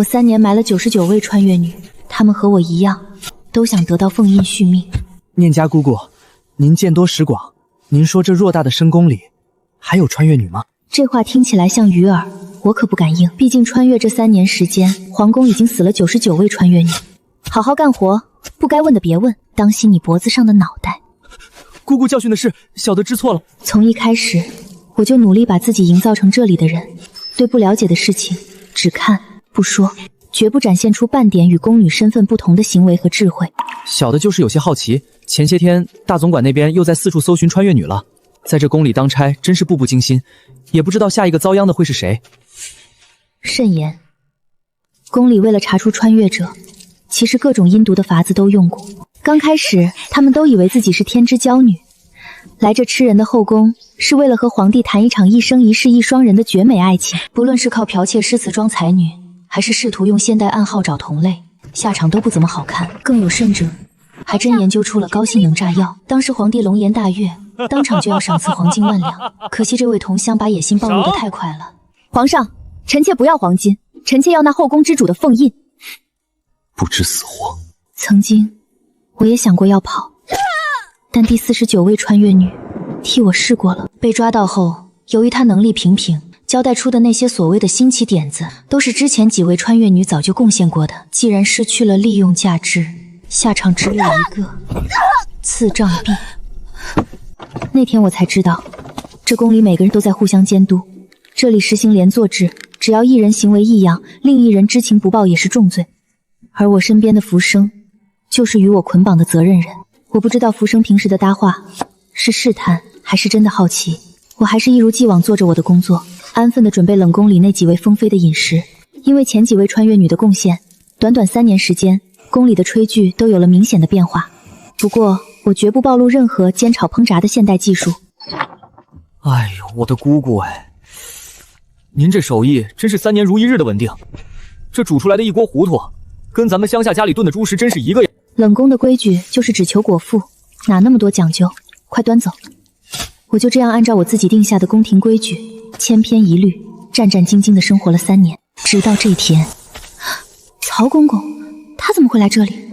我3年埋了99位穿越女，她们和我一样，都想得到凤印续命。念家姑姑，您见多识广，您说这偌大的深宫里，还有穿越女吗？这话听起来像鱼饵，我可不敢应。毕竟穿越这3年时间，皇宫已经死了99位穿越女。好好干活，不该问的别问，当心你脖子上的脑袋。姑姑教训的是，小的知错了。从一开始，我就努力把自己营造成这里的人，对不了解的事情只看不说，绝不展现出半点与宫女身份不同的行为和智慧。小的就是有些好奇，前些天大总管那边又在四处搜寻穿越女了，在这宫里当差真是步步惊心，也不知道下一个遭殃的会是谁。慎言，宫里为了查出穿越者，其实各种阴毒的法子都用过。刚开始他们都以为自己是天之娇女，来这吃人的后宫是为了和皇帝谈一场一生一世一双人的绝美爱情。不论是靠剽窃诗词装才女，还是试图用现代暗号找同类，下场都不怎么好看。更有甚者，还真研究出了高性能炸药。当时皇帝龙颜大悦，当场就要赏赐黄金万两，可惜这位同乡把野心暴露得太快了。皇上，臣妾不要黄金，臣妾要那后宫之主的凤印。不知死活。曾经我也想过要跑，但第49位穿越女替我试过了。被抓到后，由于她能力平平，交代出的那些所谓的新奇点子，都是之前几位穿越女早就贡献过的。既然失去了利用价值，下场只有一个：赐杖毙。那天我才知道，这宫里每个人都在互相监督，这里实行连坐制，只要一人行为异样，另一人知情不报也是重罪。而我身边的浮生，就是与我捆绑的责任人。我不知道浮生平时的搭话是试探还是真的好奇，我还是一如既往做着我的工作，安分地准备冷宫里那几位封妃的饮食。因为前几位穿越女的贡献，短短3年时间，宫里的炊具都有了明显的变化。不过我绝不暴露任何煎炒烹炸的现代技术。哎呦，我的姑姑哎，您这手艺真是3年如一日的稳定，这煮出来的一锅糊涂，跟咱们乡下家里炖的猪食真是一个样。冷宫的规矩就是只求果腹，哪那么多讲究？快端走！我就这样按照我自己定下的宫廷规矩，千篇一律，战战兢兢地生活了3年，直到这天。曹公公，他怎么会来这里？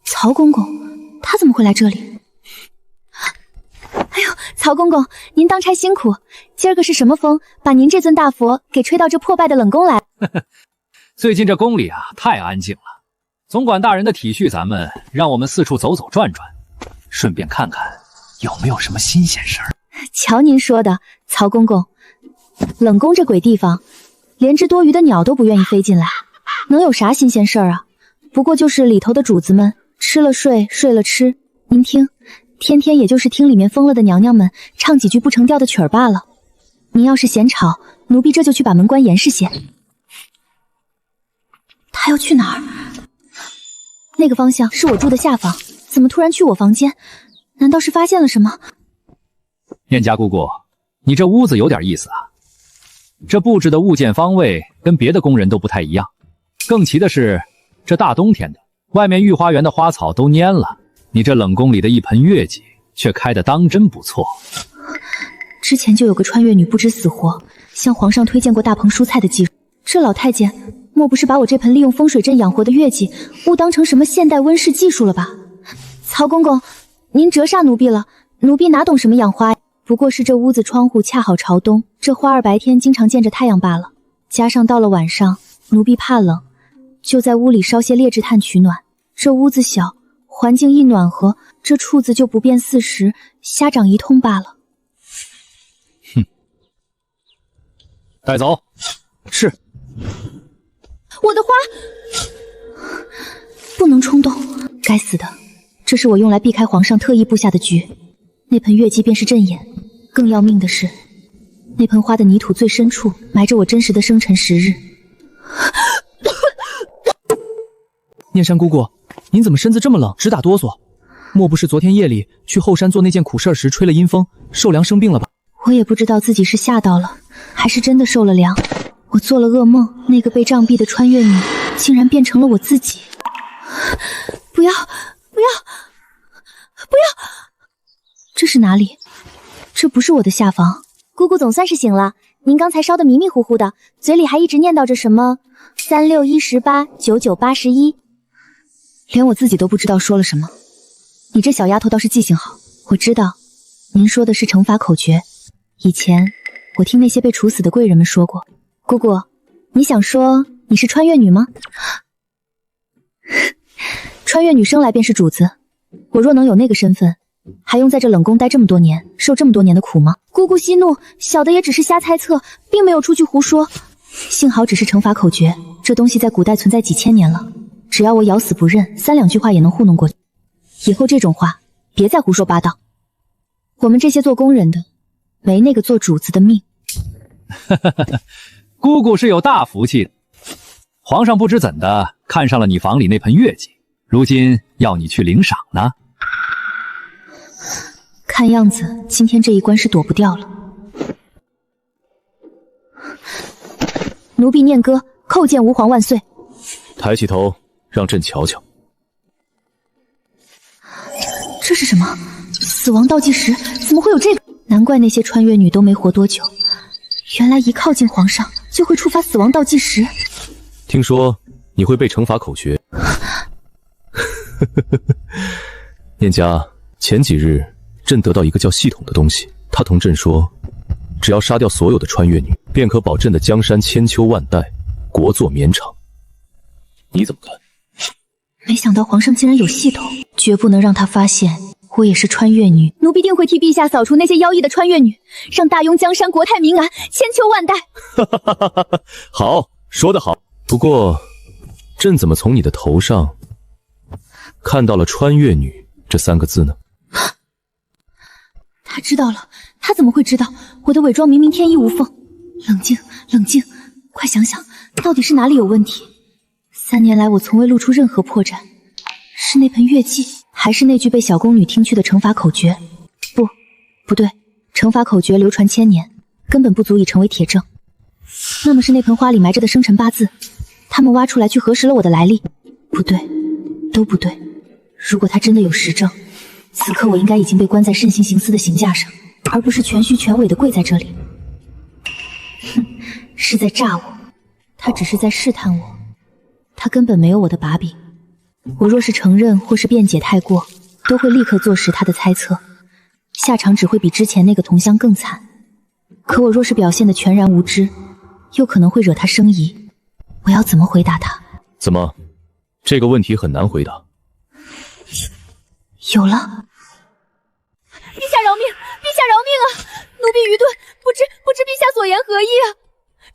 曹公公，他怎么会来这里？哎呦，曹公公，您当差辛苦，今儿个是什么风，把您这尊大佛给吹到这破败的冷宫来？最近这宫里啊，太安静了。总管大人的体恤咱们，让我们四处走走转转，顺便看看有没有什么新鲜事儿。瞧您说的，曹公公，冷宫这鬼地方，连只多余的鸟都不愿意飞进来，能有啥新鲜事儿啊？不过就是里头的主子们吃了睡，睡了吃，您听，天天也就是听里面疯了的娘娘们唱几句不成调的曲儿罢了。您要是嫌吵，奴婢这就去把门关严实些。他要去哪儿？那个方向是我住的下房，怎么突然去我房间？难道是发现了什么？念家姑姑，你这屋子有点意思啊，这布置的物件方位跟别的宫人都不太一样。更奇的是，这大冬天的，外面御花园的花草都蔫了，你这冷宫里的一盆月季却开得当真不错。之前就有个穿越女不知死活，向皇上推荐过大棚蔬菜的技术。这老太监莫不是把我这盆利用风水阵养活的月季误当成什么现代温室技术了吧？曹公公，您折煞奴婢了，奴婢哪懂什么养花呀？不过是这屋子窗户恰好朝东，这花儿白天经常见着太阳罢了，加上到了晚上，奴婢怕冷，就在屋里烧些劣质炭取暖。这屋子小，环境一暖和，这处子就不变40，瞎长一通罢了。哼，带走。是。我的花不能冲动，该死的，这是我用来避开皇上特意布下的局。那盆月季便是阵眼，更要命的是，那盆花的泥土最深处埋着我真实的生辰时日。念山姑姑，您怎么身子这么冷，直打哆嗦？莫不是昨天夜里去后山做那件苦事时吹了阴风，受凉生病了吧？我也不知道自己是吓到了，还是真的受了凉。我做了噩梦，那个被杖毙的穿越女竟然变成了我自己。不要，不要，不要！这是哪里？这不是我的下房。姑姑总算是醒了，您刚才烧得迷迷糊糊的，嘴里还一直念叨着什么36189981，连我自己都不知道说了什么。你这小丫头倒是记性好，我知道，您说的是惩罚口诀。以前我听那些被处死的贵人们说过。姑姑，你想说你是穿越女吗？穿越女生来便是主子，我若能有那个身份，还用在这冷宫待这么多年，受这么多年的苦吗？姑姑息怒，小的也只是瞎猜测，并没有出去胡说。幸好只是惩罚口诀，这东西在古代存在几千年了，只要我咬死不认，3、2句话也能糊弄过去。以后这种话别再胡说八道。我们这些做工人的，没那个做主子的命。姑姑是有大福气的，皇上不知怎的看上了你房里那盆月季，如今要你去领赏呢。看样子今天这一关是躲不掉了。奴婢念歌，叩见吾皇万岁。抬起头，让朕瞧瞧。这是什么？死亡倒计时？怎么会有这个？难怪那些穿越女都没活多久，原来一靠近皇上就会触发死亡倒计时。听说你会背惩罚口诀。念家，前几日朕得到一个叫系统的东西，他同朕说，只要杀掉所有的穿越女，便可保朕的江山千秋万代，国祚绵长。你怎么看？没想到皇上竟然有系统，绝不能让他发现我也是穿越女。奴婢定会替陛下扫除那些妖异的穿越女，让大雍江山国泰民安，千秋万代。好，说得好。不过，朕怎么从你的头上看到了穿越女这3个字呢？他知道了，他怎么会知道？我的伪装明明天衣无缝。冷静，冷静，快想想，到底是哪里有问题？3年来我从未露出任何破绽，是那盆月季，还是那句被小宫女听去的惩罚口诀？不对，惩罚口诀流传千年，根本不足以成为铁证。那么是那盆花里埋着的生辰八字，他们挖出来去核实了我的来历？不对，都不对。如果他真的有实证，此刻我应该已经被关在慎刑刑司的刑架上，而不是全虚全伪的跪在这里。哼，是在诈我，他只是在试探我，他根本没有我的把柄。我若是承认或是辩解太过，都会立刻坐实他的猜测，下场只会比之前那个同乡更惨。可我若是表现得全然无知，又可能会惹他生疑。我要怎么回答他？怎么，这个问题很难回答？有了！陛下饶命！陛下饶命啊！奴婢愚钝，不知陛下所言何意啊！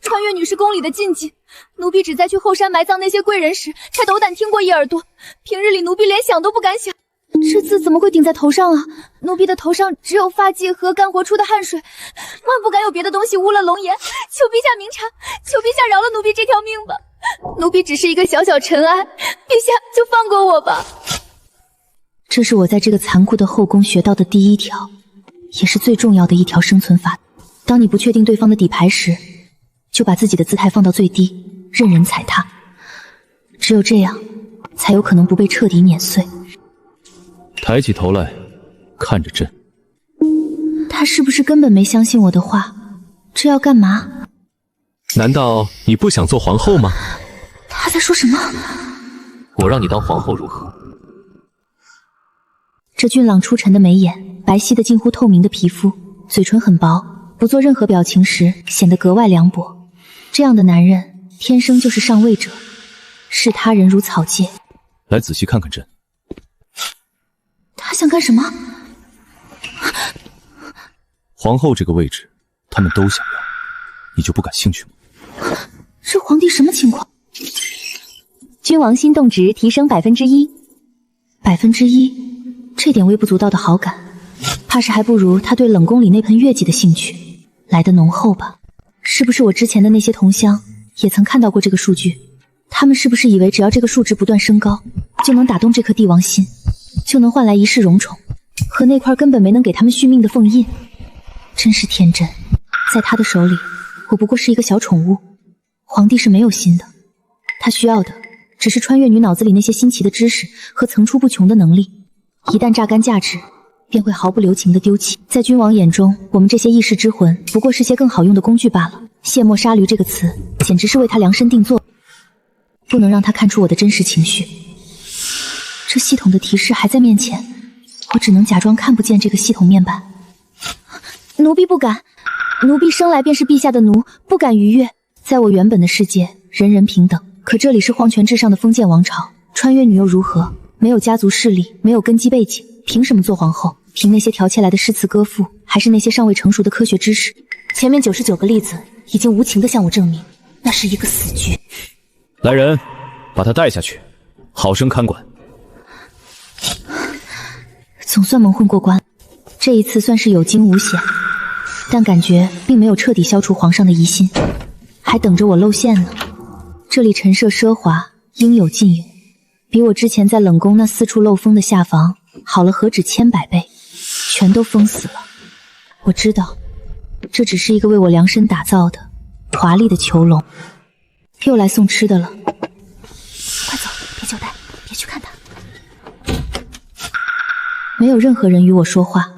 穿越女是宫里的禁忌，奴婢只在去后山埋葬那些贵人时，才斗胆听过一耳朵。平日里奴婢连想都不敢想。这字怎么会顶在头上啊？奴婢的头上只有发髻和干活出的汗水，万不敢有别的东西污了龙颜。求陛下明察，求陛下饶了奴婢这条命吧！奴婢只是一个小小尘埃，陛下就放过我吧。这是我在这个残酷的后宫学到的第一条，也是最重要的一条生存法。当你不确定对方的底牌时，就把自己的姿态放到最低，任人踩踏。只有这样，才有可能不被彻底碾碎。抬起头来，看着朕。他是不是根本没相信我的话？这要干嘛？难道你不想做皇后吗？他在说什么？我让你当皇后如何？这俊朗出尘的眉眼，白皙的近乎透明的皮肤，嘴唇很薄，不做任何表情时显得格外凉薄。这样的男人天生就是上位者，视他人如草芥。来仔细看看朕。他想干什么？皇后这个位置，他们都想要，你就不感兴趣吗？这皇帝什么情况？君王心动值提升1%，1%，这点微不足道的好感，怕是还不如他对冷宫里那盆月季的兴趣来得浓厚吧？是不是我之前的那些同乡也曾看到过这个数据？他们是不是以为只要这个数值不断升高，就能打动这颗帝王心，就能换来一世荣宠和那块根本没能给他们续命的凤印？真是天真，在他的手里，我不过是一个小宠物。皇帝是没有心的，他需要的只是穿越女脑子里那些新奇的知识和层出不穷的能力。一旦榨干价值，便会毫不留情地丢弃。在君王眼中，我们这些异世之魂不过是些更好用的工具罢了。卸磨杀驴这个词，简直是为他量身定做，不能让他看出我的真实情绪。这系统的提示还在面前，我只能假装看不见这个系统面板。奴婢不敢，奴婢生来便是陛下的奴，不敢逾越。在我原本的世界，人人平等，可这里是皇权至上的封建王朝，穿越女又如何？没有家族势力，没有根基背景，凭什么做皇后？凭那些剽窃来的诗词歌赋，还是那些尚未成熟的科学知识？前面99个例子已经无情地向我证明，那是一个死局。来人，把他带下去，好生看管。总算蒙混过关，这一次算是有惊无险，但感觉并没有彻底消除皇上的疑心，还等着我露馅呢。这里陈设奢华，应有尽有，比我之前在冷宫那四处漏风的下房好了何止千百倍，全都封死了。我知道，这只是一个为我量身打造的华丽的囚笼。又来送吃的了，快走，别久待，别去看他。没有任何人与我说话，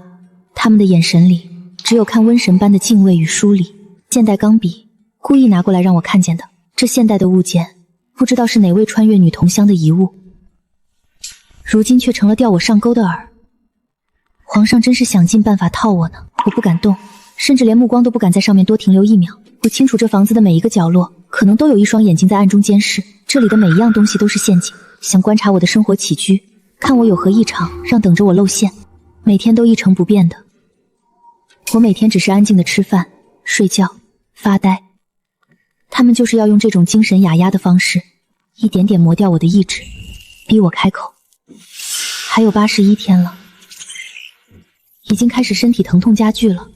他们的眼神里只有看瘟神般的敬畏与疏离。剑带钢笔，故意拿过来让我看见的。这现代的物件，不知道是哪位穿越女同乡的遗物，如今却成了吊我上钩的饵。皇上真是想尽办法套我呢。我不敢动，甚至连目光都不敢在上面多停留1秒。我清楚这房子的每一个角落，可能都有一双眼睛在暗中监视，这里的每一样东西都是陷阱，想观察我的生活起居，看我有何异常，让等着我露馅。每天都一成不变的，我每天只是安静的吃饭、睡觉、发呆。他们就是要用这种精神哑压的方式，一点点磨掉我的意志，逼我开口。还有81天了，已经开始身体疼痛加剧了。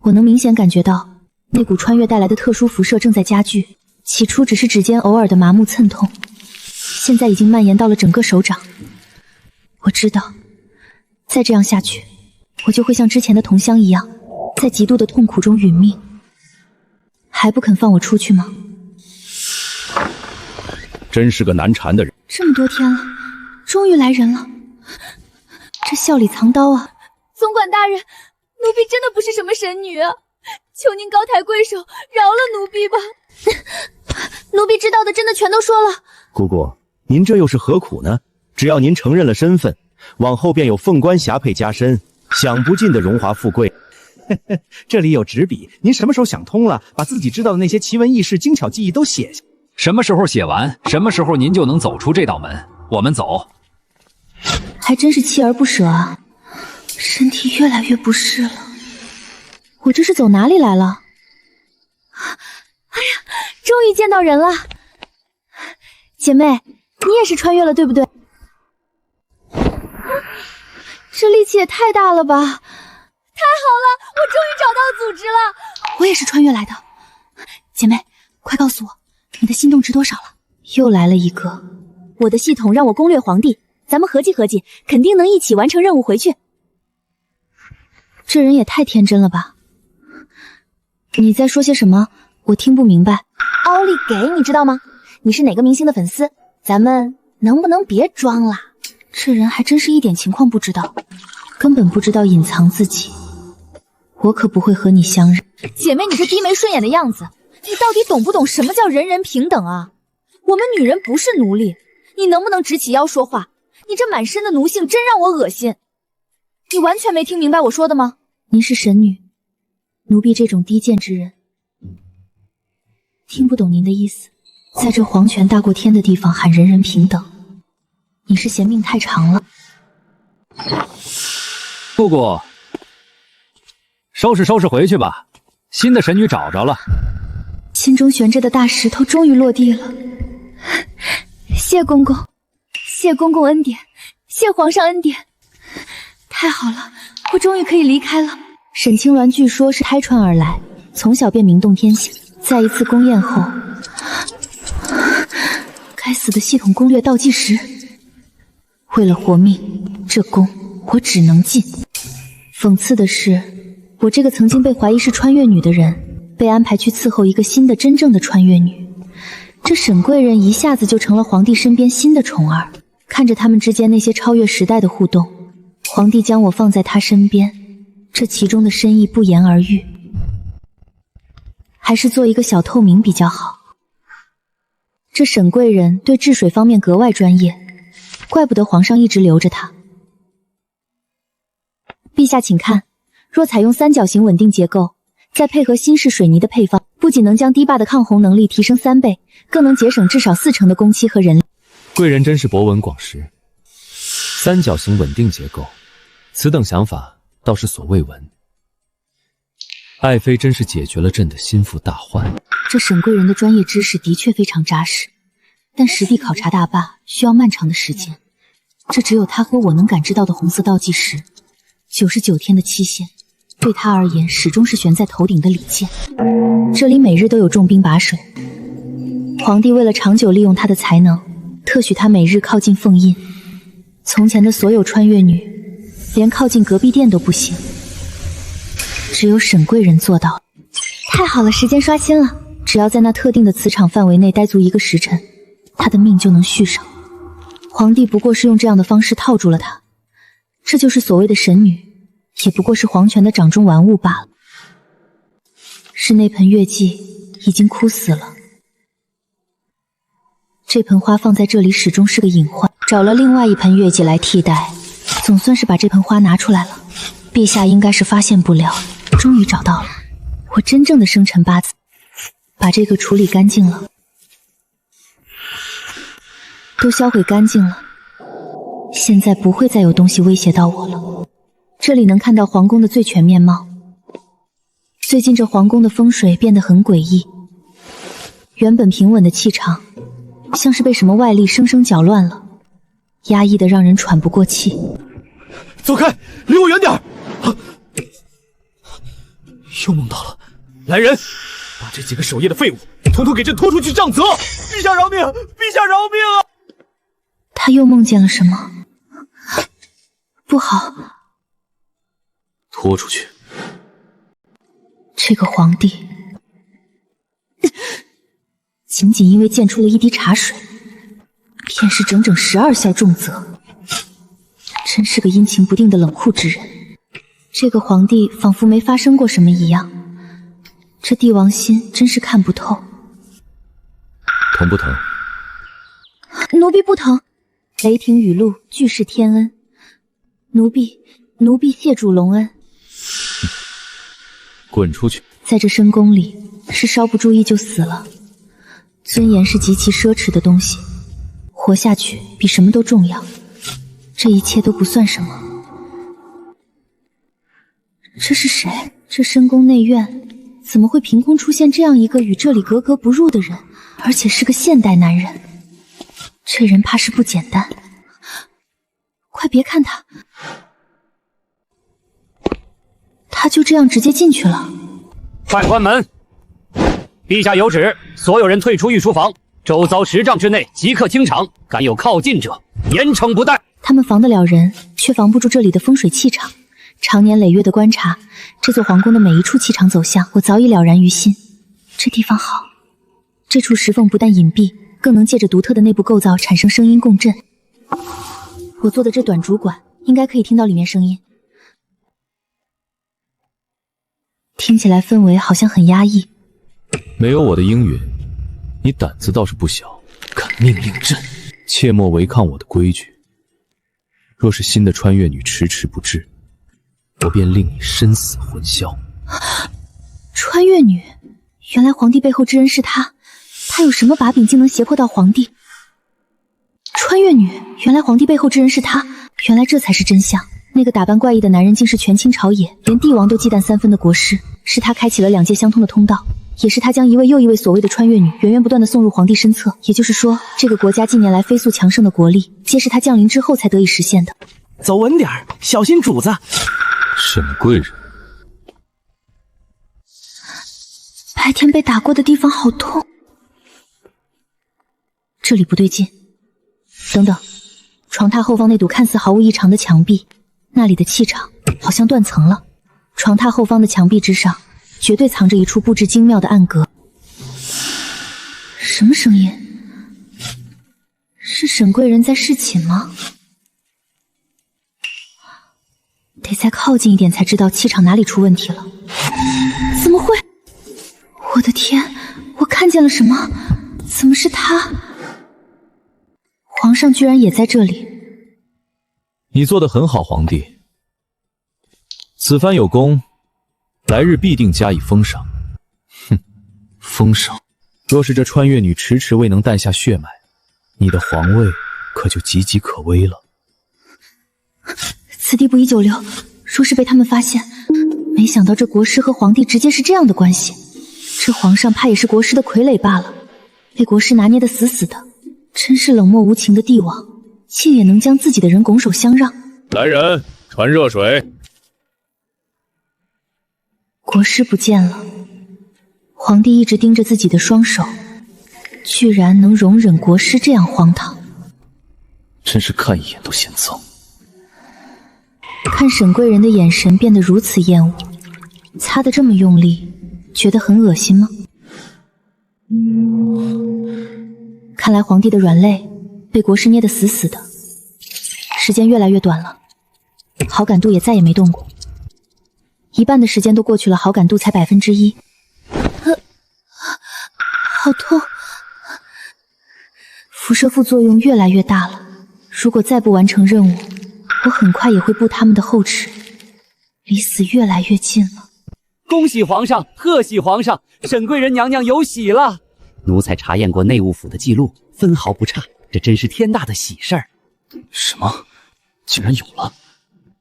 我能明显感觉到那股穿越带来的特殊辐射正在加剧，起初只是指尖偶尔的麻木刺痛，现在已经蔓延到了整个手掌。我知道，再这样下去，我就会像之前的同乡一样，在极度的痛苦中殒命。还不肯放我出去吗？真是个难缠的人。这么多天了，终于来人了。这笑里藏刀啊！总管大人，奴婢真的不是什么神女啊，求您高抬贵手，饶了奴婢吧。奴婢知道的真的全都说了。姑姑，您这又是何苦呢？只要您承认了身份，往后便有凤冠霞帔加身，享不尽的荣华富贵。这里有纸笔，您什么时候想通了，把自己知道的那些奇闻异事、精巧技艺都写下。什么时候写完，什么时候您就能走出这道门。我们走。还真是锲而不舍啊，身体越来越不适了。我这是走哪里来了？哎呀，终于见到人了！姐妹，你也是穿越了对不对？这力气也太大了吧！太好了，我终于找到组织了！我也是穿越来的。姐妹，快告诉我，你的心动值多少了？又来了一个。我的系统让我攻略皇帝，咱们合计合计，肯定能一起完成任务回去。这人也太天真了吧！你在说些什么？我听不明白。奥利给，你知道吗？你是哪个明星的粉丝？咱们能不能别装了？这人还真是一点情况不知道，根本不知道隐藏自己。我可不会和你相认。姐妹，你这低眉顺眼的样子，你到底懂不懂什么叫人人平等啊？我们女人不是奴隶，你能不能直起腰说话？你这满身的奴性真让我恶心。你完全没听明白我说的吗？您是神女，奴婢这种低贱之人，听不懂您的意思。在这皇权大过天的地方喊人人平等，你是嫌命太长了。姑姑，收拾收拾回去吧，新的神女找着了。心中悬着的大石头终于落地了。谢公公，谢公公恩典，谢皇上恩典。太好了，我终于可以离开了。沈清鸾据说是胎穿而来，从小便名动天下。在一次宫宴后，该死的系统攻略倒计时。为了活命，这宫我只能进。讽刺的是，我这个曾经被怀疑是穿越女的人，被安排去伺候一个新的真正的穿越女。这沈贵人一下子就成了皇帝身边新的宠儿。看着他们之间那些超越时代的互动，皇帝将我放在他身边，这其中的深意不言而喻。还是做一个小透明比较好。这沈贵人对治水方面格外专业，怪不得皇上一直留着他。陛下请看，若采用三角形稳定结构，再配合新式水泥的配方，不仅能将堤坝的抗洪能力提升3倍，更能节省至少40%的工期和人力。贵人真是博闻广识。三角形稳定结构，此等想法倒是所未闻。爱妃真是解决了朕的心腹大患。这沈贵人的专业知识的确非常扎实，但实地考察大坝需要漫长的时间，这只有他和我能感知到的红色倒计时，99天的期限，对他而言始终是悬在头顶的礼剑。这里每日都有重兵把守，皇帝为了长久利用他的才能，特许他每日靠近凤印。从前的所有穿越女，连靠近隔壁店都不行，只有沈贵人做到了。太好了，时间刷新了，只要在那特定的磁场范围内待足1个时辰，他的命就能续上。皇帝不过是用这样的方式套住了他，这就是所谓的神女，也不过是皇权的掌中玩物罢了。是那盆月季已经枯死了，这盆花放在这里始终是个隐患，找了另外一盆月季来替代，总算是把这盆花拿出来了。陛下应该是发现不了，终于找到了我真正的生辰八字，把这个处理干净了，都销毁干净了，现在不会再有东西威胁到我了。这里能看到皇宫的最全面貌。最近这皇宫的风水变得很诡异，原本平稳的气场像是被什么外力生生搅乱了，压抑的让人喘不过气。走开，离我远点儿！又梦到了，来人，把这几个守夜的废物统统给朕拖出去杖责！陛下饶命！陛下饶命啊！他又梦见了什么？不好！拖出去！这个皇帝，仅仅因为溅出了一滴茶水，便是整整12孝重责，真是个阴晴不定的冷酷之人。这个皇帝仿佛没发生过什么一样，这帝王心真是看不透。疼不疼？奴婢不疼。雷霆雨露，俱是天恩。奴婢谢主隆恩。滚出去！在这深宫里，是稍不注意就死了。尊严是极其奢侈的东西，活下去比什么都重要。这一切都不算什么。这是谁？这深宫内院怎么会凭空出现这样一个与这里格格不入的人，而且是个现代男人？这人怕是不简单。快别看他，他就这样直接进去了。快关门！陛下有旨，所有人退出御书房，周遭10丈之内即刻清场，敢有靠近者，严惩不贷。他们防得了人，却防不住这里的风水气场。长年累月的观察，这座皇宫的每一处气场走向，我早已了然于心。这地方好，这处石缝不但隐蔽，更能借着独特的内部构造产生声音共振。我做的这短竹管，应该可以听到里面声音。听起来氛围好像很压抑。没有我的应允，你胆子倒是不小，敢命令朕，切莫违抗我的规矩。若是新的穿越女迟迟不至，我便令你身死魂消。穿越女，原来皇帝背后之人是她，她有什么把柄竟能胁迫到皇帝？穿越女，原来皇帝背后之人是她，原来这才是真相。那个打扮怪异的男人竟是权倾朝野，连帝王都忌惮3分的国师，是他开启了2界相通的通道，也是他将一位又一位所谓的穿越女源源不断的送入皇帝身侧。也就是说，这个国家近年来飞速强盛的国力，皆是他降临之后才得以实现的。走稳点儿，小心主子。沈贵人，白天被打过的地方好痛，这里不对劲。等等，床榻后方那堵看似毫无异常的墙壁，那里的气场好像断层了。床榻后方的墙壁之上，绝对藏着一处布置精妙的暗格。什么声音？是沈贵人在侍寝吗？再靠近一点才知道气场哪里出问题了。怎么会？我的天，我看见了什么？怎么是他？皇上居然也在这里。你做得很好，皇帝。此番有功，来日必定加以封赏。哼，封赏。若是这穿越女迟迟未能诞下血脉，你的皇位可就岌岌可危了。此地不宜久留，若是被他们发现，没想到这国师和皇帝直接是这样的关系。这皇上怕也是国师的傀儡罢了，被国师拿捏得死死的，真是冷漠无情的帝王，竟也能将自己的人拱手相让。来人，传热水。国师不见了，皇帝一直盯着自己的双手，居然能容忍国师这样荒唐，真是看一眼都嫌脏。看沈贵人的眼神变得如此厌恶，擦得这么用力，觉得很恶心吗？看来皇帝的软肋被国师捏得死死的，时间越来越短了，好感度也再也没动过，一半的时间都过去了，好感度才1%。好痛！辐射副作用越来越大了，如果再不完成任务，我很快也会步他们的后尘，离死越来越近了。恭喜皇上，贺喜皇上，沈贵人娘娘有喜了。奴才查验过内务府的记录，分毫不差，这真是天大的喜事儿。什么？竟然有了？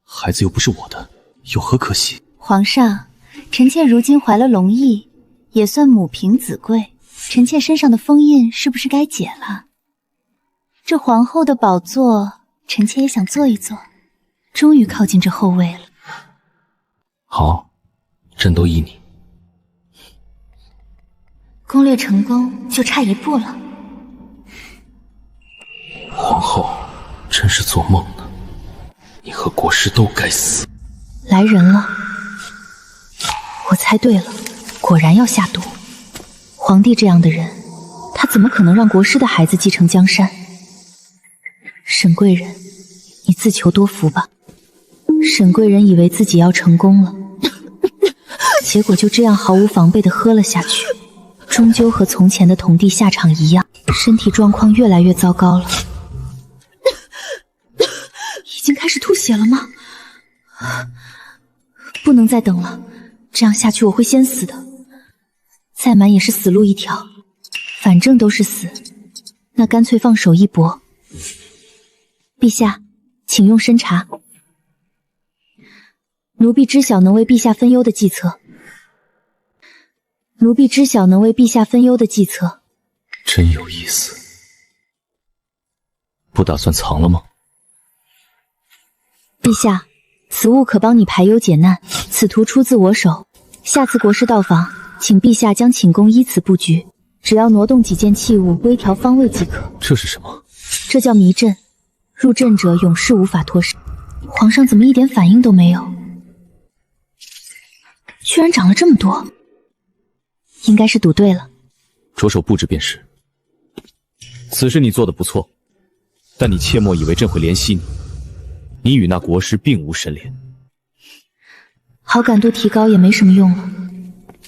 孩子又不是我的，有何可喜？皇上，臣妾如今怀了龙翼，也算母凭子贵，臣妾身上的封印是不是该解了？这皇后的宝座，臣妾也想坐一坐，终于靠近这后位了。好，朕都依你。攻略成功，就差一步了。皇后，真是做梦呢！你和国师都该死。来人了！我猜对了，果然要下毒。皇帝这样的人，他怎么可能让国师的孩子继承江山？沈贵人，你自求多福吧。沈贵人以为自己要成功了，结果就这样毫无防备地喝了下去，终究和从前的同弟下场一样，身体状况越来越糟糕了。已经开始吐血了吗？不能再等了，这样下去我会先死的。再瞒也是死路一条，反正都是死，那干脆放手一搏。陛下，请用参茶。奴婢知晓能为陛下分忧的计策。奴婢知晓能为陛下分忧的计策。真有意思。不打算藏了吗？陛下，此物可帮你排忧解难，此图出自我手。下次国师到访，请陛下将寝宫依此布局，只要挪动几件器物，微调方位即可。这是什么？这叫迷阵，入阵者永世无法脱身。皇上怎么一点反应都没有？居然长了这么多，应该是赌对了。着手布置便是。此事你做得不错，但你切莫以为朕会怜惜你。你与那国师并无神连。好感度提高也没什么用了，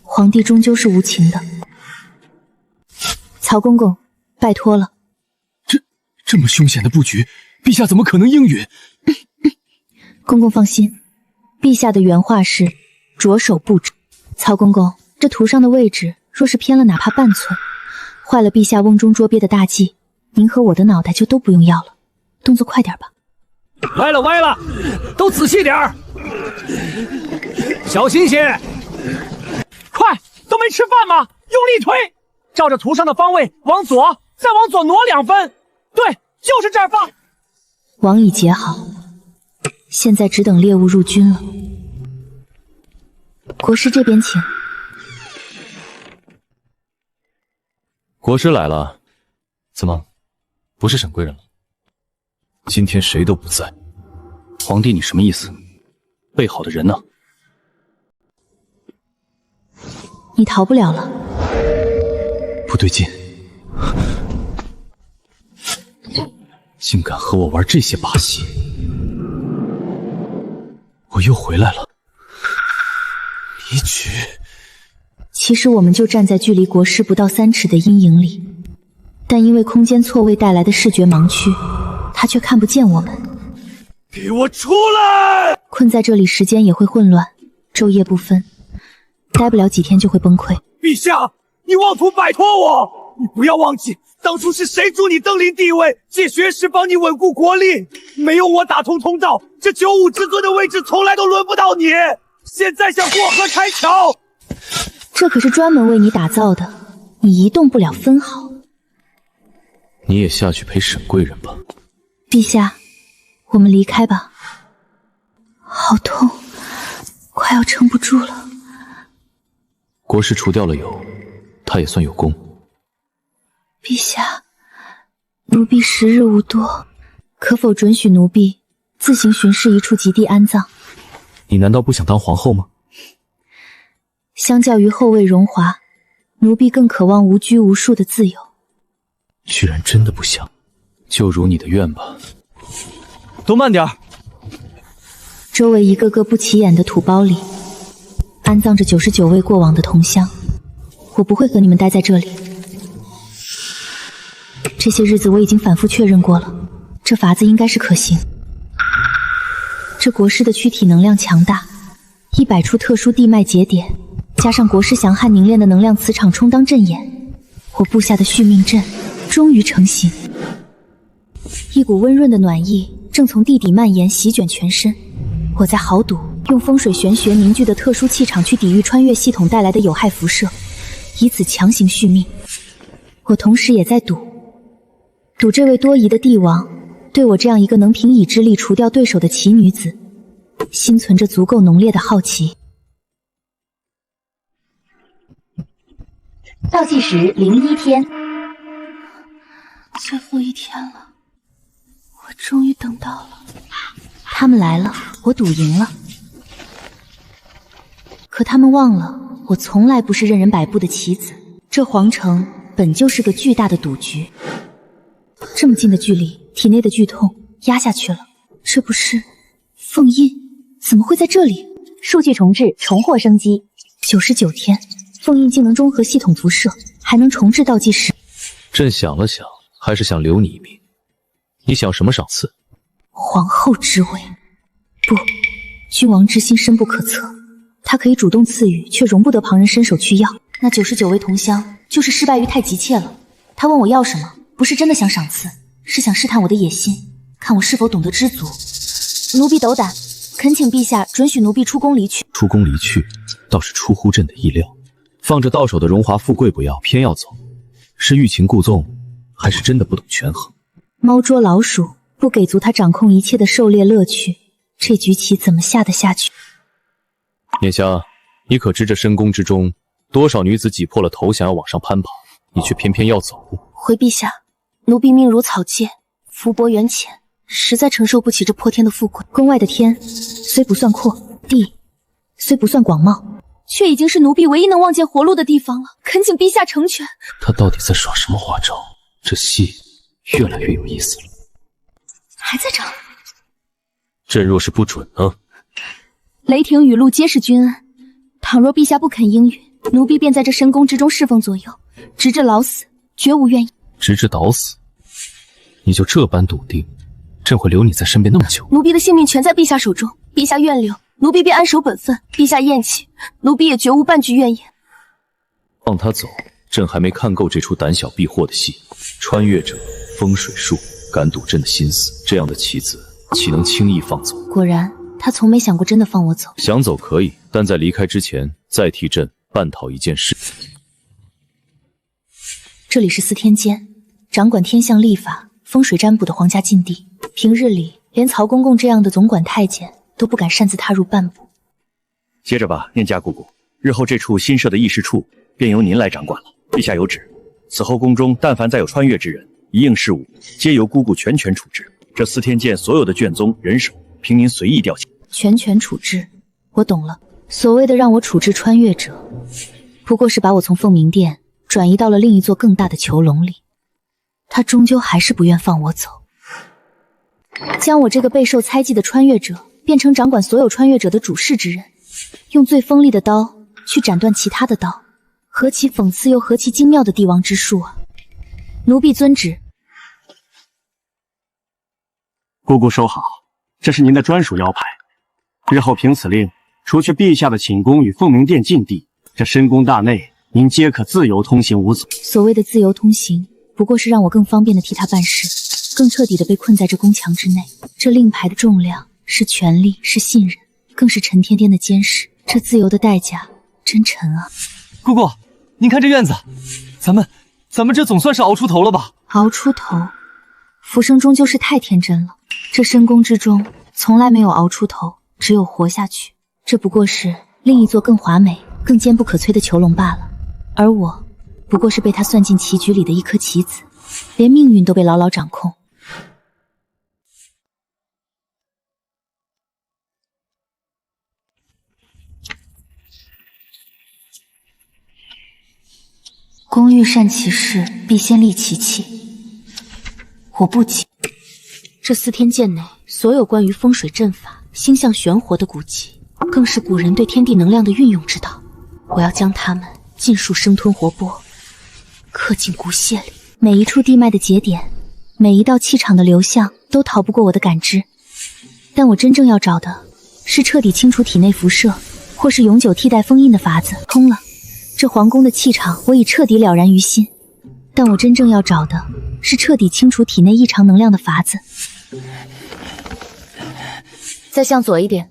皇帝终究是无情的。曹公公，拜托了。这么凶险的布局，陛下怎么可能应允？公公放心，陛下的原话是着手布置。曹公公，这图上的位置若是偏了哪怕半寸，坏了陛下瓮中捉鳖的大计，您和我的脑袋就都不用要了。动作快点吧。歪了歪了，都仔细点儿，小心些！快，都没吃饭吗？用力推，照着图上的方位往左，再往左挪2分。对，就是这儿放。网已结好，现在只等猎物入军了。国师这边请。国师来了，怎么，不是沈贵人了？今天谁都不在。皇帝，你什么意思？备好的人呢？你逃不了了。不对劲，竟敢和我玩这些把戏！我我又回来了。离去。其实我们就站在距离国师不到3尺的阴影里，但因为空间错位带来的视觉盲区，他却看不见我们。给我出来！困在这里，时间也会混乱，昼夜不分，待不了几天就会崩溃。陛下，你妄图摆脱我！你不要忘记，当初是谁助你登临帝位，借学识帮你稳固国力？没有我打通通道，这95之尊的位置从来都轮不到你。现在想过河拆桥？这可是专门为你打造的，你移动不了分毫。你也下去陪沈贵人吧。陛下，我们离开吧。好痛，快要撑不住了。国师除掉了有，他也算有功。陛下，奴婢时日无多，可否准许奴婢自行巡视一处极地安葬？你难道不想当皇后吗？相较于后位荣华，奴婢更渴望无拘无束的自由。居然真的不想，就如你的愿吧。都慢点儿。周围一个个不起眼的土包里，安葬着99位过往的同乡。我不会和你们待在这里。这些日子我已经反复确认过了，这法子应该是可行。这国师的躯体能量强大，100处特殊地脉节点，加上国师降悍凝练的能量磁场充当阵眼，我布下的续命阵终于成型。一股温润的暖意正从地底蔓延，席卷全身。我在豪赌用风水玄学凝聚的特殊气场去抵御穿越系统带来的有害辐射，以此强行续命。我同时也在赌这位多疑的帝王对我这样一个能凭意志力除掉对手的奇女子心存着足够浓烈的好奇。倒计时01天，最后一天了，我终于等到了。他们来了，我赌赢了。可他们忘了，我从来不是任人摆布的棋子。这皇城本就是个巨大的赌局。这么近的距离，体内的剧痛压下去了。这不是封印？怎么会在这里？数据重置，重获生机。 99天，封印竟能中和系统辐射，还能重置倒计时。朕想了想，还是想留你一命。你想什么赏赐？皇后之位，不，君王之心深不可测，他可以主动赐予，却容不得旁人伸手去要。那99位同乡，就是失败于太急切了。他问我要什么，不是真的想赏赐，是想试探我的野心，看我是否懂得知足。奴婢斗胆，恳请陛下准许奴婢出宫离去。出宫离去，倒是出乎朕的意料。放着到手的荣华富贵不要，偏要走，是欲擒故纵，还是真的不懂权衡？猫捉老鼠，不给足他掌控一切的狩猎乐趣，这局棋怎么下得下去？眼下，你可知这深宫之中，多少女子挤破了头想要往上攀爬，你却偏偏要走？回陛下，奴婢命如草芥，福薄缘浅，实在承受不起这破天的富贵。宫外的天虽不算阔，地虽不算广袤，却已经是奴婢唯一能望见活路的地方了。恳请陛下成全。他到底在耍什么花招？这戏越来越有意思了。还在这？朕若是不准呢？雷霆雨露皆是君恩，倘若陛下不肯应允，奴婢便在这深宫之中侍奉左右，直至老死，绝无怨言。直至倒死？你就这般笃定，朕会留你在身边那么久？奴婢的性命全在陛下手中，陛下愿留，奴婢便安守本分；陛下厌弃，奴婢也绝无半句怨言。放他走，朕还没看够这出胆小避祸的戏。穿越者，风水术，敢赌朕的心思，这样的棋子岂能轻易放走？果然，他从没想过真的放我走。想走可以，但在离开之前，再替朕办讨一件事。这里是司天监，掌管天象历法、风水占卜的皇家禁地。平日里，连曹公公这样的总管太监都不敢擅自踏入半步。接着吧，念家姑姑，日后这处新设的议事处便由您来掌管了。陛下有旨，此后宫中但凡再有穿越之人，一应事务皆由姑姑全权处置。这司天监所有的卷宗人手，凭您随意调遣。全权处置，我懂了。所谓的让我处置穿越者，不过是把我从凤鸣殿转移到了另一座更大的囚笼里。他终究还是不愿放我走，将我这个备受猜忌的穿越者变成掌管所有穿越者的主事之人，用最锋利的刀去斩断其他的刀，何其讽刺又何其精妙的帝王之术啊！奴婢遵旨。姑姑收好，这是您的专属腰牌。日后凭此令，除去陛下的寝宫与凤鸣殿禁地，这深宫大内您皆可自由通行无阻。所谓的自由通行，不过是让我更方便的替他办事，更彻底的被困在这宫墙之内。这令牌的重量是权力，是信任，更是陈天天的监视。这自由的代价真沉啊！姑姑，您看这院子，咱们这总算是熬出头了吧？熬出头？浮生终究是太天真了。这深宫之中，从来没有熬出头，只有活下去。这不过是另一座更华美、更坚不可摧的囚笼罢了。而我，不过是被他算进棋局里的一颗棋子，连命运都被牢牢掌控。工欲善其事，必先利其器。我不急。这司天剑内所有关于风水阵法、星象玄活的古籍，更是古人对天地能量的运用之道。我要将它们尽数生吞活剥，刻进骨血里。每一处地脉的节点，每一道气场的流向，都逃不过我的感知。但我真正要找的，是彻底清除体内辐射，或是永久替代封印的法子。通了。这皇宫的气场，我已彻底了然于心。但我真正要找的是彻底清除体内异常能量的法子。再向左一点，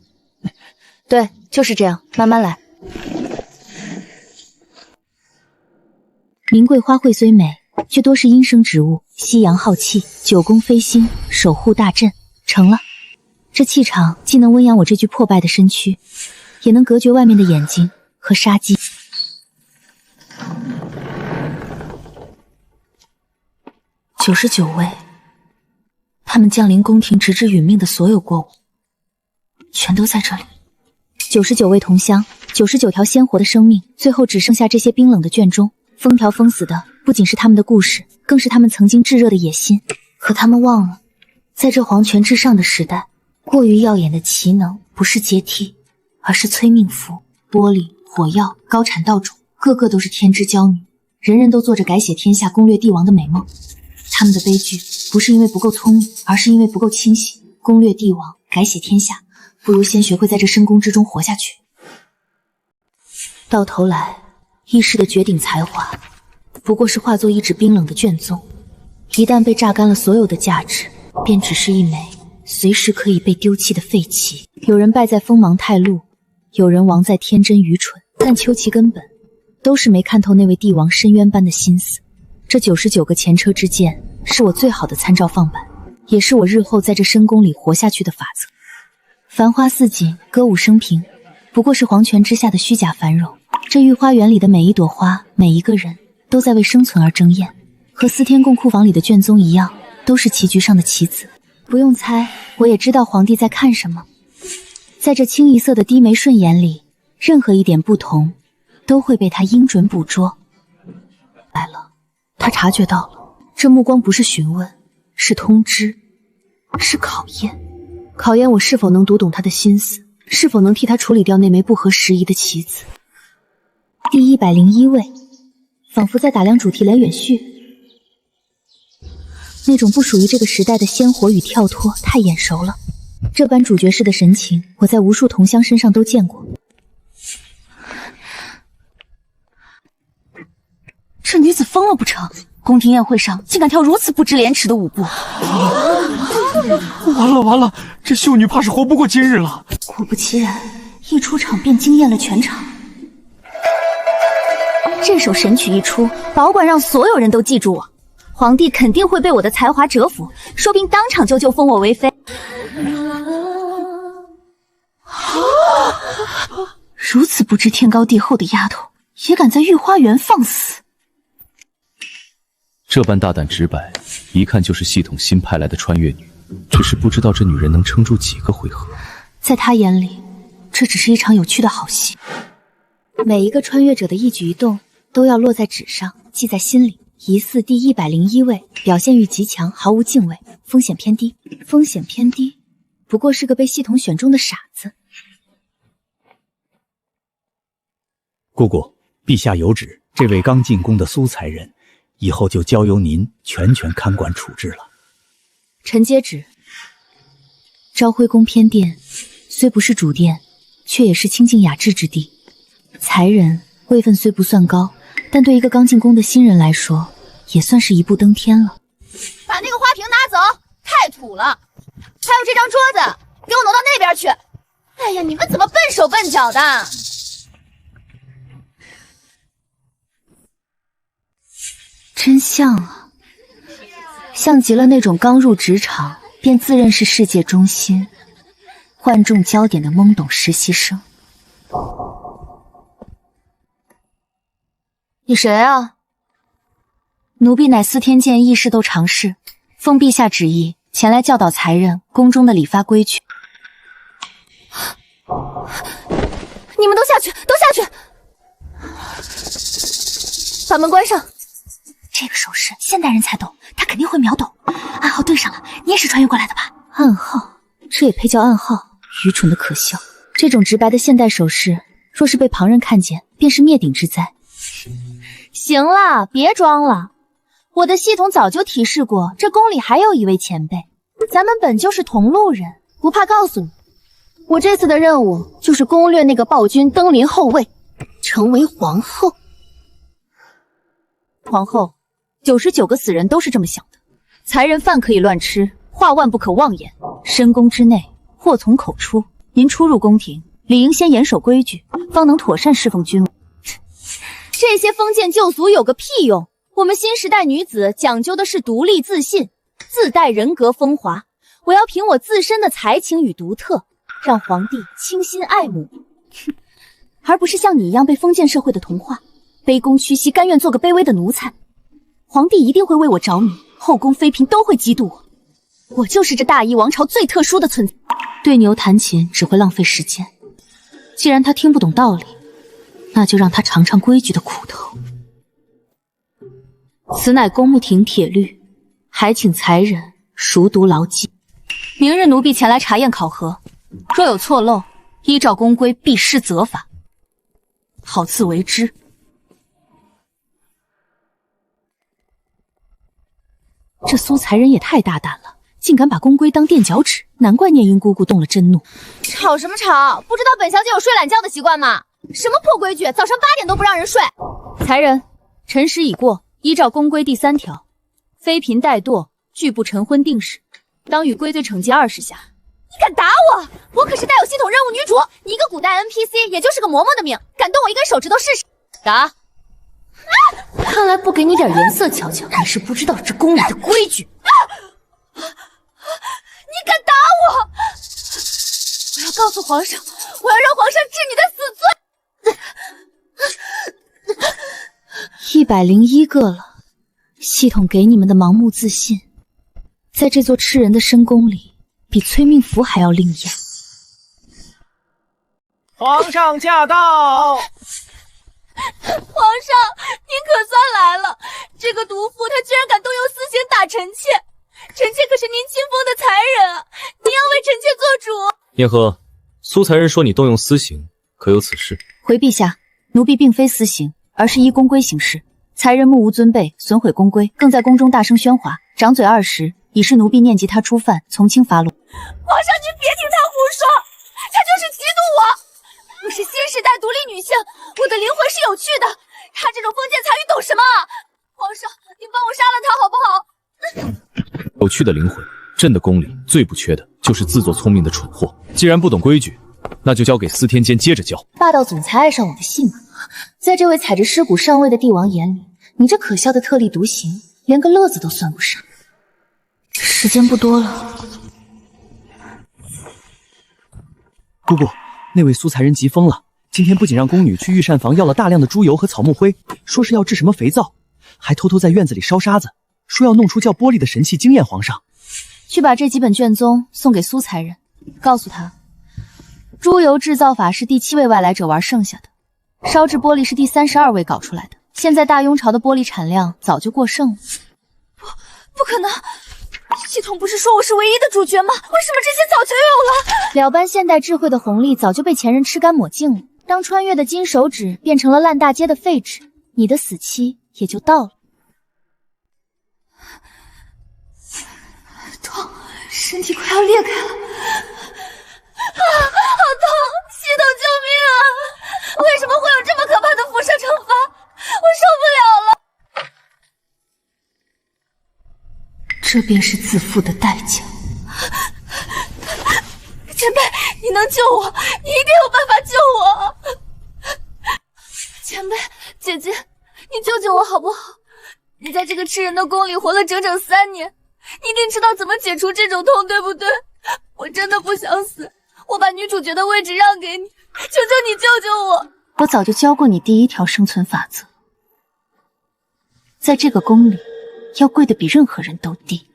对，就是这样，慢慢来。名贵花卉虽美，却多是阴生植物，夕阳浩气，九宫飞星，守护大阵。成了，这气场既能温养我这具破败的身躯，也能隔绝外面的眼睛和杀机。99位，他们降临宫廷直至殒命的所有过往，全都在这里。99位同乡，99条鲜活的生命，最后只剩下这些冰冷的卷宗。封条封死的不仅是他们的故事，更是他们曾经炙热的野心。可他们忘了，在这皇权之上的时代，过于耀眼的奇能不是阶梯，而是催命符。玻璃、火药、高产道主，个个都是天之娇女，人人都做着改写天下、攻略帝王的美梦。他们的悲剧不是因为不够聪明，而是因为不够清醒。攻略帝王，改写天下，不如先学会在这深宫之中活下去。到头来，一世的绝顶才华，不过是化作一纸冰冷的卷宗。一旦被榨干了所有的价值，便只是一枚随时可以被丢弃的废棋。有人败在锋芒太露，有人亡在天真愚蠢，但究其根本，都是没看透那位帝王深渊般的心思。这99个前车之鉴，是我最好的参照放版，也是我日后在这深宫里活下去的法则。繁花似锦，歌舞升平，不过是皇权之下的虚假繁荣。这御花园里的每一朵花，每一个人，都在为生存而争艳，和司天宫库房里的卷宗一样，都是棋局上的棋子。不用猜，我也知道皇帝在看什么。在这清一色的低眉顺眼里，任何一点不同，都会被他精准捕捉。来了。他察觉到了，这目光不是询问，是通知，是考验。考验我是否能读懂他的心思，是否能替他处理掉那枚不合时宜的棋子。第101位，仿佛在打量主题来远续。那种不属于这个时代的鲜活与跳脱太眼熟了，这般主角式的神情，我在无数同乡身上都见过。这女子疯了不成？宫廷宴会上竟敢跳如此不知廉耻的舞步！完了，这秀女怕是活不过今日了。果不其然，一出场便惊艳了全场。这首神曲一出，保管让所有人都记住我，皇帝肯定会被我的才华折服，说不定当场就封我为妃。如此不知天高地厚的丫头，也敢在御花园放肆！这般大胆直白，一看就是系统新派来的穿越女，只是不知道这女人能撑住几个回合。在他眼里，这只是一场有趣的好戏。每一个穿越者的一举一动都要落在纸上，记在心里。疑似第101位，表现欲极强，毫无敬畏，风险偏低。风险偏低，不过是个被系统选中的傻子。姑姑，陛下有旨，这位刚进宫的苏才人，以后就交由您全权看管处置了。臣接旨。昭辉宫偏殿虽不是主殿，却也是清静雅致之地。才人位分虽不算高，但对一个刚进宫的新人来说，也算是一步登天了。把那个花瓶拿走，太土了！还有这张桌子，给我挪到那边去。哎呀，你们怎么笨手笨脚的？真像啊，像极了那种刚入职场便自认是世界中心、万众焦点的懵懂实习生。你谁啊？奴婢乃司天监议事斗常侍，奉陛下旨意前来教导才人宫中的礼发规矩。你们都下去，都下去！把门关上。这个手势现代人才懂，他肯定会秒懂。暗号对上了，你也是穿越过来的吧？暗号，这也配叫暗号？愚蠢的可笑！这种直白的现代手势，若是被旁人看见，便是灭顶之灾。行了，别装了。我的系统早就提示过，这宫里还有一位前辈，咱们本就是同路人，不怕告诉你。我这次的任务就是攻略那个暴君登临后位，成为皇后。皇后，99个死人都是这么想的。才人饭可以乱吃，话万不可妄言。深宫之内，祸从口出。您初入宫廷，理应先严守规矩，方能妥善侍奉君王。这些封建旧俗有个屁用！我们新时代女子讲究的是独立自信，自带人格风华。我要凭我自身的才情与独特，让皇帝倾心爱慕，而不是像你一样被封建社会的同化，卑躬屈膝，甘愿做个卑微的奴才。皇帝一定会为我着迷，后宫妃嫔都会嫉妒我。我就是这大夷王朝最特殊的存在。对牛弹琴只会浪费时间，既然他听不懂道理，那就让他尝尝规矩的苦头。此乃宫木亭铁律，还请才人熟读牢记。明日奴婢前来查验考核，若有错漏，依照宫规必施责罚。好自为之。这苏才人也太大胆了，竟敢把宫规当垫脚趾，难怪念英姑姑动了真怒。吵什么吵？不知道本小姐有睡懒觉的习惯吗？什么破规矩，早上8点都不让人睡！才人，辰时已过，依照宫规第3条，妃嫔怠惰，拒不晨昏定时，当予归罪惩戒20下。你敢打我？我可是带有系统任务女主，你一个古代 NPC， 也就是个嬷嬷的命，敢动我一根手指头试试？打！看来不给你点颜色瞧瞧，你是不知道这宫里的规矩。你敢打我！我要告诉皇上，我要让皇上治你的死罪。101个了，系统给你们的盲目自信，在这座吃人的深宫里，比催命符还要令眼。皇上驾到！皇上，您可算来了！这个毒妇她居然敢动用私刑打臣妾，臣妾可是您亲封的才人啊！您要为臣妾做主。燕和，苏才人说你动用私刑，可有此事？回陛下，奴婢并非私刑，而是依宫规行事。才人目无尊卑，损毁宫规，更在宫中大声喧哗，掌嘴20，已是奴婢念及他初犯，从轻发落。皇上，您别听他胡说，他就是嫉妒我。我是新时代独立女性，我的灵魂是有趣的。他这种封建残余懂什么啊？皇上，您帮我杀了他好不好？有趣的灵魂，朕的宫里最不缺的就是自作聪明的蠢货。既然不懂规矩，那就交给司天监接着教。霸道总裁爱上我的戏码，在这位踩着尸骨上位的帝王眼里，你这可笑的特立独行，连个乐子都算不上。时间不多了。姑姑，那位苏才人急疯了，今天不仅让宫女去御膳房要了大量的猪油和草木灰，说是要制什么肥皂，还偷偷在院子里烧沙子，说要弄出叫玻璃的神器惊艳皇上。去把这几本卷宗送给苏才人，告诉他，猪油制造法是第7位外来者玩剩下的，烧制玻璃是第32位搞出来的。现在大雍朝的玻璃产量早就过剩了。不可能！系统不是说我是唯一的主角吗？为什么这些早就有了？了般现代智慧的红利早就被前人吃干抹净了。当穿越的金手指变成了烂大街的废纸，你的死期也就到了。痛，身体快要裂开了。好痛！系统救命啊！为什么会有这么可怕的辐射惩罚？我受不了了！这便是自负的代价。前辈，你能救我，你一定有办法救我。前辈，姐姐，你救救我好不好？你在这个吃人的宫里活了整整3年，你一定知道怎么解除这种痛，对不对？我真的不想死，我把女主角的位置让给你，求求你救救我！我早就教过你第1条生存法则，在这个宫里，要跪得比任何人都低。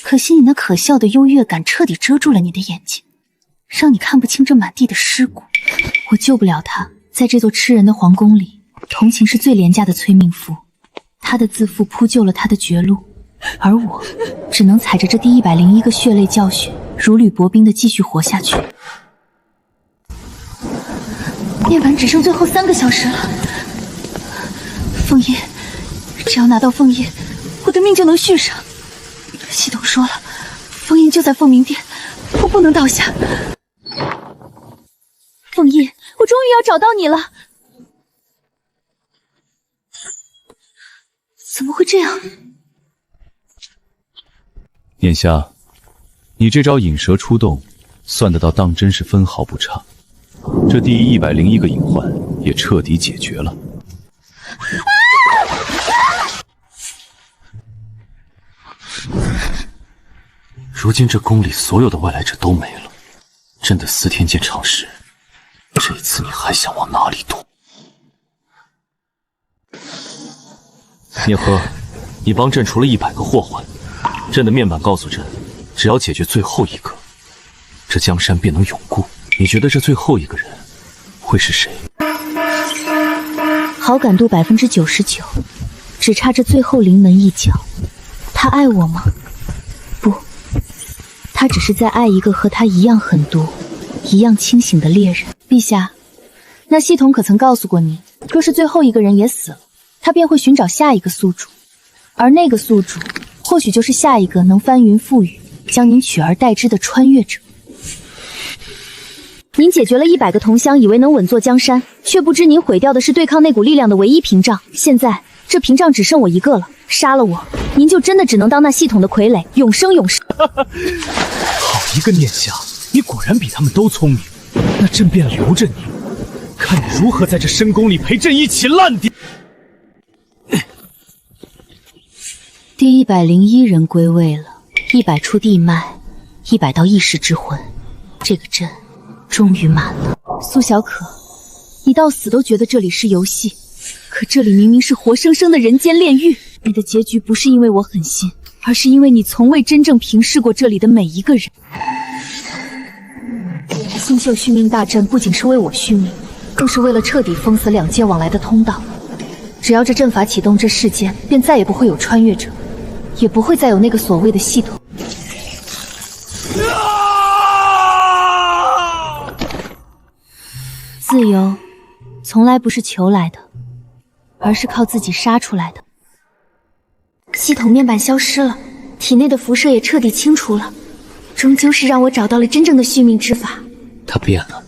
可惜你那可笑的优越感彻底遮住了你的眼睛，让你看不清这满地的尸骨。我救不了他，在这座吃人的皇宫里，同情是最廉价的催命符。他的自负铺就了他的绝路，而我只能踩着这第101个血泪教训，如履薄冰的继续活下去。面板只剩最后3个小时了，封印，只要拿到封印，我的命就能续上。系统说了，封印就在凤鸣殿，我不能倒下。凤印，我终于要找到你了！怎么会这样？眼下，你这招引蛇出洞，算得到当真是分毫不差。这第101个隐患也彻底解决了。如今这宫里所有的外来者都没了，朕的司天剑长石，这一次你还想往哪里躲？聂和，你帮朕除了100个祸患，朕的面板告诉朕，只要解决最后一个，这江山便能永固。你觉得这最后一个人会是谁？好感度99%，只差这最后临门一脚。他爱我吗？不，他只是在爱一个和他一样狠毒、一样清醒的猎人。陛下，那系统可曾告诉过你，若是最后一个人也死了，他便会寻找下一个宿主，而那个宿主或许就是下一个能翻云覆雨将您取而代之的穿越者。您解决了100个同乡，以为能稳坐江山，却不知您毁掉的是对抗那股力量的唯一屏障。现在这屏障只剩我一个了，杀了我，您就真的只能当那系统的傀儡，永生永世。好一个念想，你果然比他们都聪明。那朕便留着你，看你如何在这深宫里陪朕一起烂掉。第101人归位了，100处地脉，100道意识之魂，这个阵终于满了。苏小可，你到死都觉得这里是游戏，可这里明明是活生生的人间炼狱。你的结局不是因为我狠心，而是因为你从未真正平视过这里的每一个人。星宿续命大阵不仅是为我续命，更是为了彻底封死2界往来的通道。只要这阵法启动，这世间便再也不会有穿越者，也不会再有那个所谓的系统。自由从来不是求来的，而是靠自己杀出来的。系统面板消失了，体内的辐射也彻底清除了，终究是让我找到了真正的续命之法。他变了，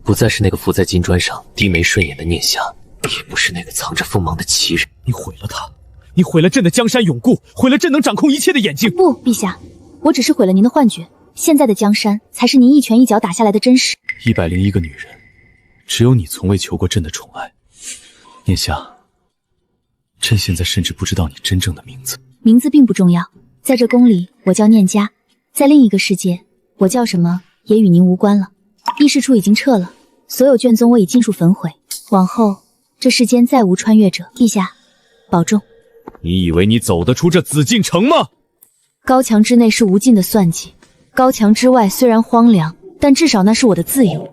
不再是那个伏在金砖上低眉顺眼的念想，也不是那个藏着锋芒的奇人。你毁了他，你毁了朕的江山永固，毁了朕能掌控一切的眼睛。不，陛下，我只是毁了您的幻觉，现在的江山才是您一拳一脚打下来的真实。101个女人，只有你从未求过朕的宠爱。念想，朕现在甚至不知道你真正的名字。名字并不重要，在这宫里我叫念家，在另一个世界我叫什么也与您无关了。议事处已经撤了，所有卷宗我已尽数焚毁，往后这世间再无穿越者。陛下保重。你以为你走得出这紫禁城吗？高墙之内是无尽的算计，高墙之外虽然荒凉，但至少那是我的自由。